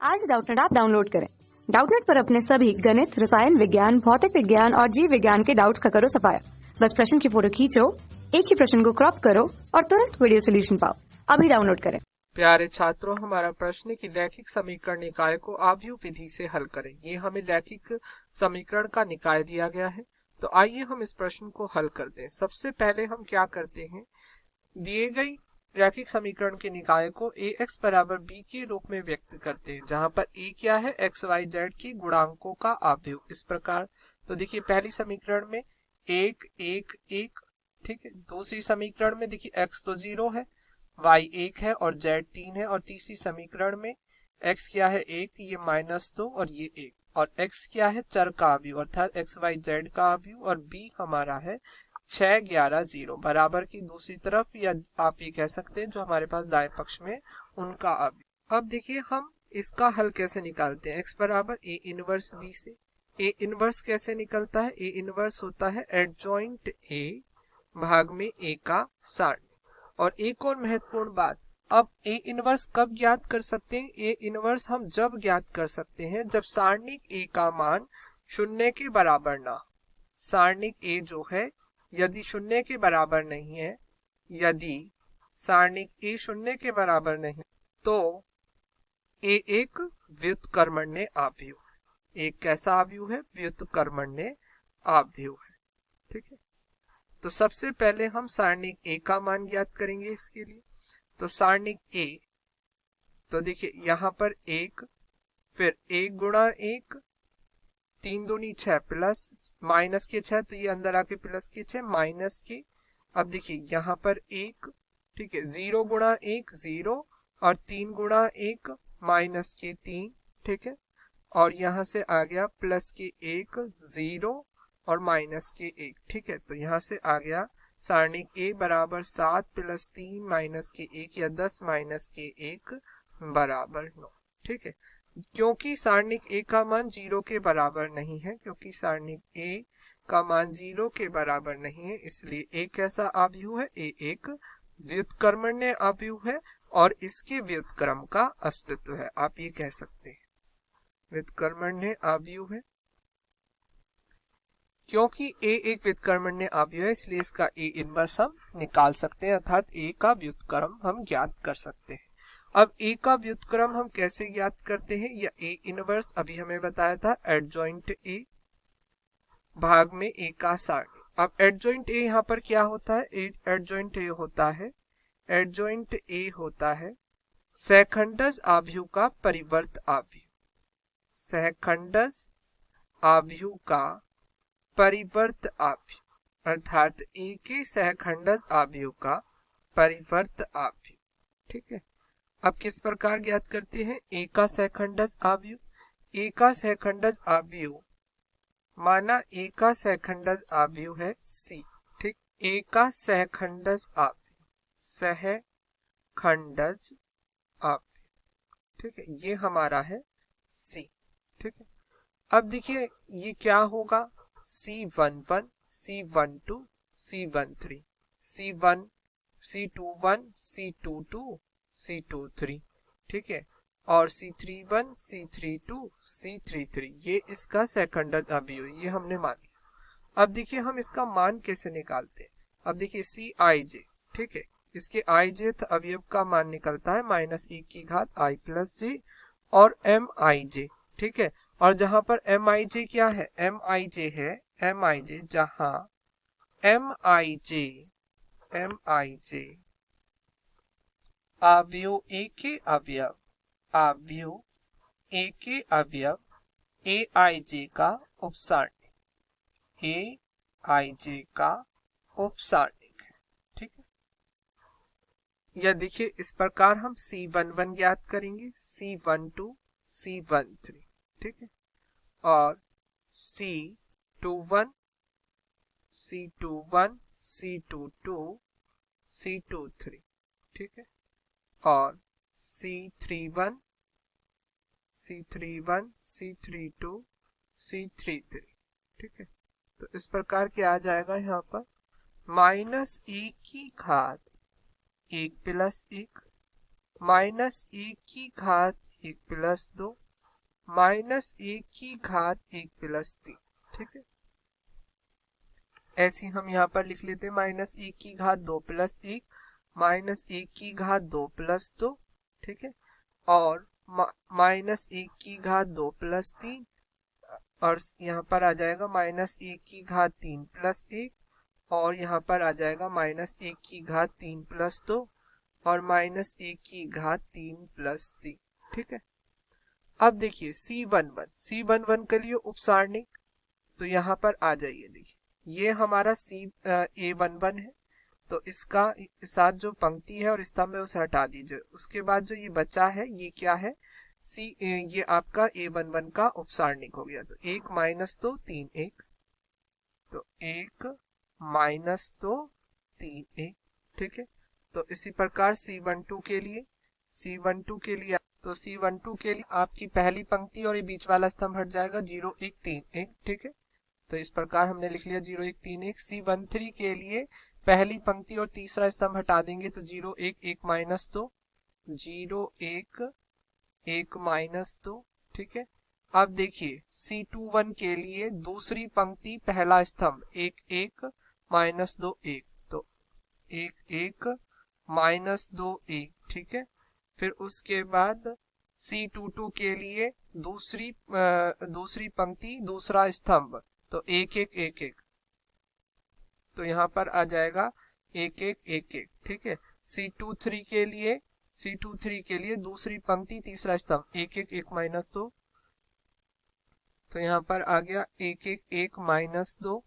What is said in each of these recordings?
आज Doubtnut app download करें। Doubtnut पर अपने सभी गणित, रसायन विज्ञान, भौतिक विज्ञान और जीव विज्ञान के डाउट्स का करो सफाया। बस प्रश्न की फोटो खींचो, एक ही प्रश्न को क्रॉप करो और तुरंत वीडियो सोल्यूशन पाओ। अभी डाउनलोड करें। प्यारे छात्रों, हमारा प्रश्न है कि रैखिक समीकरण निकाय को आव्यूह विधि से हल करें। ये हमें रैखिक समीकरण का निकाय दिया गया है, तो आइए हम इस प्रश्न को हल करते हैं। सबसे पहले हम क्या करते हैं, दिए गई रैखिक समीकरण के निकाय को ax बराबर b के रूप में व्यक्त करते हैं, जहां पर a क्या है, x y z की गुणांकों का आव्यूह। इस प्रकार तो देखिए पहली समीकरण में 1 1 1, ठीक है। दूसरी समीकरण में देखिए x तो 0 है, y 1 है और z 3 है, और तीसरी समीकरण में x क्या है 1, ये -2 और ये 1, और x क्या है चर का आव्यूह अर्थात x y z का आव्यूह, और b हमारा है 6 11 0 बराबर की दूसरी तरफ, या आप ये कह सकते हैं जो हमारे पास दाएं पक्ष में उनका आव्यूह। अब देखिए हम इसका हल कैसे निकालते हैं। x बराबर a इनवर्स b से। a इनवर्स कैसे निकलता है, a इनवर्स होता है एडजॉइंट a भाग में a का सारणी। और एक और महत्वपूर्ण बात, अब a इनवर्स कब ज्ञात कर सकते हैं, a इनवर्स हम जब ज्ञात कर सकते हैं जब सारणिक a का मान 0 के बराबर ना। सारणिक a जो है यदि 0 के बराबर नहीं है, यदि सारणिक a 0 के बराबर नहीं, तो a एक व्युत्क्रमण्य आव्यूह है। एक कैसा आव्यूह है, व्युत्क्रमण्य आव्यूह है, ठीक है। तो सबसे पहले हम सारणिक a का मान ज्ञात करेंगे इसके लिए। तो सारणिक a, तो देखिए यहाँ पर 1, फिर 1 गुणा 1, 3 दूनी 6 प्लस माइनस के 6, तो ये अंदर आके प्लस के 6 माइनस के। अब देखिए यहाँ पर 1, ठीक है, 0 गुणा 1 0, और 3 गुणा 1 माइनस के 3, ठीक है, और यहाँ से आ गया प्लस के 1 0 और माइनस के 1, ठीक है। तो यहाँ से आ गया सारणिक a बराबर 7 प्लस 3 माइनस के 1 या 10 माइनस के 1 बराबर 9, ठीक है। क्योंकि सारणिक a का मान 0 के बराबर नहीं है, क्योंकि सारणिक a का मान 0 के बराबर नहीं है, इसलिए a कैसा आव्यूह है, a एक व्युत्क्रमण्य आव्यूह है और इसके व्युत्क्रम का अस्तित्व है, आप ये कह सकते हैं व्युत्क्रमण्य आव्यूह है। क्योंकि a एक व्युत्क्रमण्य आव्यूह है, इसलिए इसका a इनवर्स हम निकाल सकते हैं, अर्थात a का व्युत्क्रम हम ज्ञात कर सकते हैं। अब a का व्युत्क्रम हम कैसे ज्ञात करते हैं, या a इनवर्स अभी हमें बताया था एडजॉइंट a भाग में a का सारणी। अब एडजॉइंट a यहाँ पर क्या होता है, एडजॉइंट a होता है, एडजॉइंट a होता है सहखंडज आव्यूह का परिवर्त आव्यूह। सहखंडज आव्यूह का परिवर्त आव्यूह अर्थात a के सहखंडज आव्यूह का परिवर्त आव्यूह, ठीक है। अब किस प्रकार ज्ञात करते हैं, a का सहखंडज आव्यूह, a का सहखंडज आव्यूह माना a का सहखंडज आव्यूह है c, ठीक। a का सहखंडज आव्यूह, सहखंडज आव्यूह, ठीक है, ये हमारा है c, ठीक है। अब देखिए ये क्या होगा, C11 C12 C13 C1 C21 C22 C23, ठीक है, और C31 C32 C33, ये इसका सहखंडज आव्यूह, ये हमने मान लिया। अब देखिए हम इसका मान कैसे निकालते हैं। अब देखिए Cij, ठीक है, इसके ijth अवयव का मान निकलता है -1 की घात i प्लस j और Mij, ठीक है। और जहां पर Mij क्या है, Mij है Mij, जहां Mij आव्यूह a के अवयव, आव्यूह a के अवयव Aij का उपसारणिक, Aij का उपसारणिक है, ठीक है। या देखिए इस प्रकार हम C11 ज्ञात करेंगे, C12 C13, ठीक है, और C21 C21 C22 C23, ठीक है, और C31 C31 C32 C33, ठीक है। तो इस प्रकार के आ जाएगा यहाँ पर -1 की घात 1 प्लस 1 -1 की घात 1 प्लस 2 माइनस 1 की घात 1 प्लस 3। ठीक है, ऐसे हम यहाँ पर लिख लेते हैं माइनस 1 की घात 2 प्लस 1 माइनस 1 की घात 2 प्लस 2। ठीक है, और माइनस 1 की घात 2 प्लस 3 और यहाँ पर आ जाएगा माइनस 1 की घात 3 प्लस 1 और यहाँ पर आ जाएगा माइनस 1 की घात 3 प्लस 2 और माइनस 1 की घात 3 प्लस 3। ठीक है, अब देखिए C11 के लिए उपसारणिक, तो यहाँ पर आ जाइए, देखिए ये हमारा A11 है, तो इसका साथ जो पंक्ति है और स्तंभ है उसे हटा दीजिए। उसके बाद जो ये बचा है ये क्या है, ये आपका A11 का उपसारणिक हो गया। तो 1 माइनस 2 3 1, तो 1 माइनस 2 3 1। ठीक है, तो इसी प्रकार C12 के लिए तो C12 के लिए आपकी पहली पंक्ति और ये बीच वाला स्तंभ हट जाएगा 0 1 3 1। ठीक है, तो इस प्रकार हमने लिख लिया 0 1 3 1। C13 के लिए पहली पंक्ति और तीसरा स्तंभ हटा देंगे तो 0 1 1 माइनस 2 0 1 1 माइनस 2। ठीक है, अब देखिए C21 के लिए दूसरी पंक्ति पहला स्तंभ 1 1 माइनस 2 1, तो 1 1 माइनस 2 1। ठीक है, फिर उसके बाद C22 के लिए दूसरी पंक्ति दूसरा स्तंभ, तो 1 1 1 1, तो यहाँ पर आ जाएगा 1 1 1 1। ठीक है, C23 के लिए दूसरी पंक्ति तीसरा स्तंभ 1 1 1 माइनस 2, तो यहाँ पर आ गया 1 1 1 माइनस 2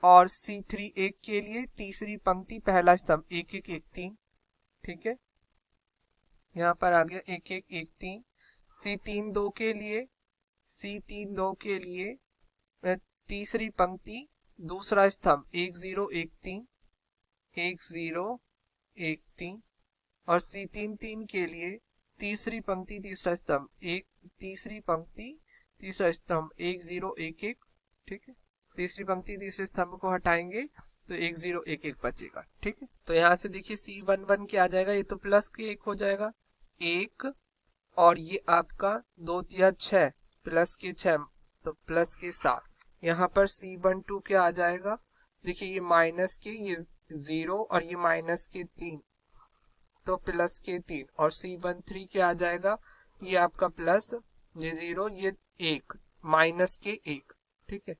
और C31 के लिए तीसरी पंक्ति पहला स्तंभ 1 1 1 3। ठीक है, यहाँ पर आ गया 1 1 1 3। C32 के लिए तीसरी पंक्ति दूसरा स्तंभ 1 0 1 3 1 0 1 3 और C33 के लिए तीसरी पंक्ति तीसरा स्तंभ तीसरी पंक्ति तीसरा स्तंभ 1 0 1 1। ठीक है, तीसरी पंक्ति तीसरे स्तंभ को हटाएंगे तो 1 0 1 1 बचेगा। ठीक है, तो यहाँ से देखिए C11 क्या आ जाएगा, ये तो प्लस के 1 हो जाएगा 1 और ये आपका 2 या 6 प्लस के 6 तो प्लस के 7। यहाँ पर C12 क्या आ जाएगा, देखिए ये माइनस के ये 0 और ये माइनस के 3 तो प्लस के 3 और C13 क्या आ जाएगा, ये आपका प्लस ये 0 ये 1 माइनस के 1। ठीक है,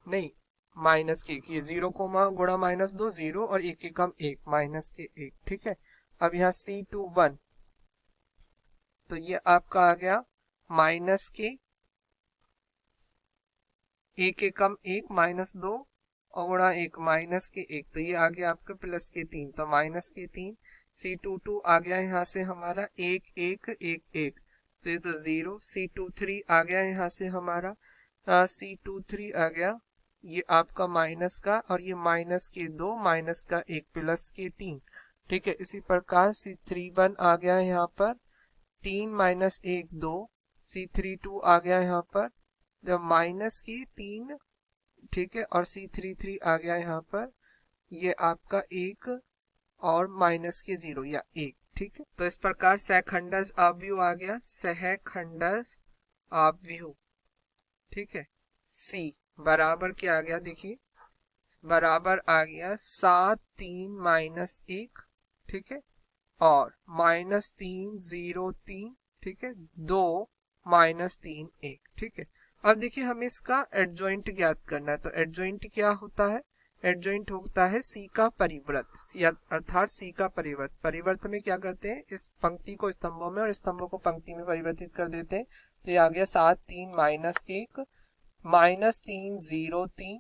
नहीं माइनस के 1, ये 0 को गुणा माइनस 2 0 और 1 के कम 1 माइनस के 1। ठीक है, अब यहाँ C21 तो ये आपका आ गया माइनस के 1 के कम 1 माइनस 2 और गुणा 1 माइनस के 1, तो ये आ गया आपका प्लस के 3 तो माइनस के 3। C22 आ गया यहाँ से हमारा 1 1 1 1, तो ये तो 0। C23 आ गया यहाँ से हमारा C23 आ गया ये आपका माइनस का और ये माइनस के 2 माइनस का 1 प्लस के 3। ठीक है, इसी प्रकार C31 आ गया यहाँ पर 3 माइनस 1 2। C32 आ गया यहाँ पर जब माइनस की 3। ठीक है, और C33 आ गया यहाँ पर ये आपका 1 और माइनस के 0 या 1। ठीक है, तो इस प्रकार सहखंडज आव्यूह आ गया सहखंडज आव्यूह। ठीक है, C बराबर क्या आ गया, देखिए बराबर आ गया 7 3 माइनस 1। ठीक है, और माइनस 3 0 3। ठीक है, 2 माइनस 3 1। ठीक है, अब देखिए हमें इसका एडजॉइंट ज्ञात करना है, तो एडजॉइंट क्या होता है, एडजॉइंट होता है C का परिव्रत, अर्थात C का परिवर्त। परिवर्त में क्या करते हैं, इस पंक्ति को स्तंभों में और स्तंभों को पंक्ति में परिवर्तित कर देते हैं। तो ये आ गया 7 3 माइनस 1 माइनस 3 0 3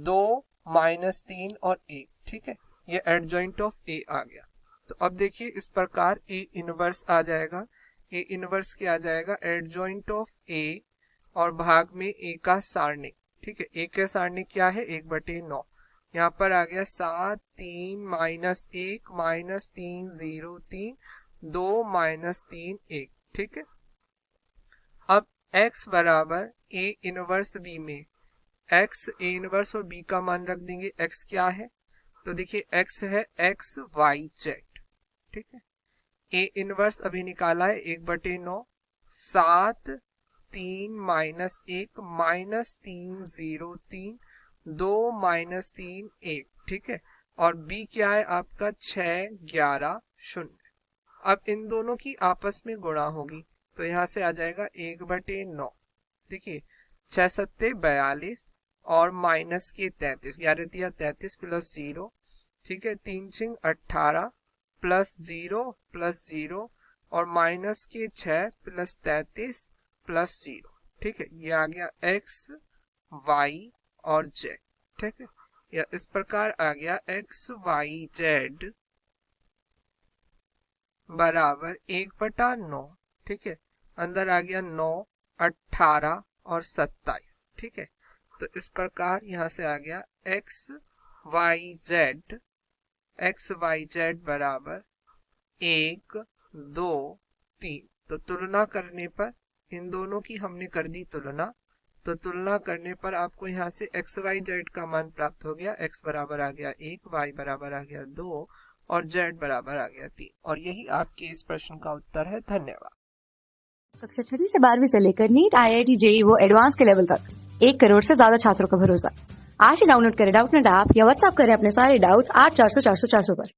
2 माइनस 3 और 1। ठीक है, ये एडजॉइंट ऑफ A आ गया। तो अब देखिए इस प्रकार A इनवर्स आ जाएगा। A इनवर्स क्या आ जाएगा, एडजॉइंट ऑफ A और भाग में A का सारणिक। ठीक है, A का सारणिक क्या है 1/9। यहाँ पर आ गया 7 3 माइनस 1 माइनस 3 0 3 2 माइनस 3 1। ठीक है, अब x बराबर A इनवर्स B में x A इनवर्स और B का मान रख देंगे। x क्या है, तो देखिए x है x y z। ठीक है, A इनवर्स अभी निकाला है 1/9 7 3 माइनस 1 माइनस 3 0 3 2 माइनस 3 1, ठीक है। और b क्या है आपका 6 11 0। अब इन दोनों की आपस में गुणा होगी तो यहाँ से आ जाएगा 1/9। देखिए 6 सत्ते 42 और माइनस के 33, 11 दिया 33 प्लस 0, ठीक है। 3 6 18 प्लस 0 और माइनस के 6 प्लस 33 प्लस 0, ठीक है। ये आ गया x y और z, ठीक है। या इस प्रकार आ गया x y z बराबर 1/9, ठीक है। अंदर आ गया 9 18 और 27, ठीक है। तो इस प्रकार यहाँ से आ गया x y z बराबर 1 2 3। तो तुलना करने पर इन दोनों की हमने कर दी तुलना, तो तुलना करने पर आपको यहाँ से x y z का मान प्राप्त हो गया। x बराबर आ गया 1, y बराबर आ गया 2 और z बराबर आ गया 3। और यही आपके इस प्रश्न का उत्तर है। धन्यवाद। कक्षा 6 से 12वीं से लेकर नीट, IIT, JEE वो एडवांस के लेवल तक 1 करोड़ से ज्यादा छात्रों का भरोसा। आज ही डाउनलोड करें डाउटनेट ऐप या व्हाट्सएप करें अपने सारे डाउट्स 8400 400 400 पर।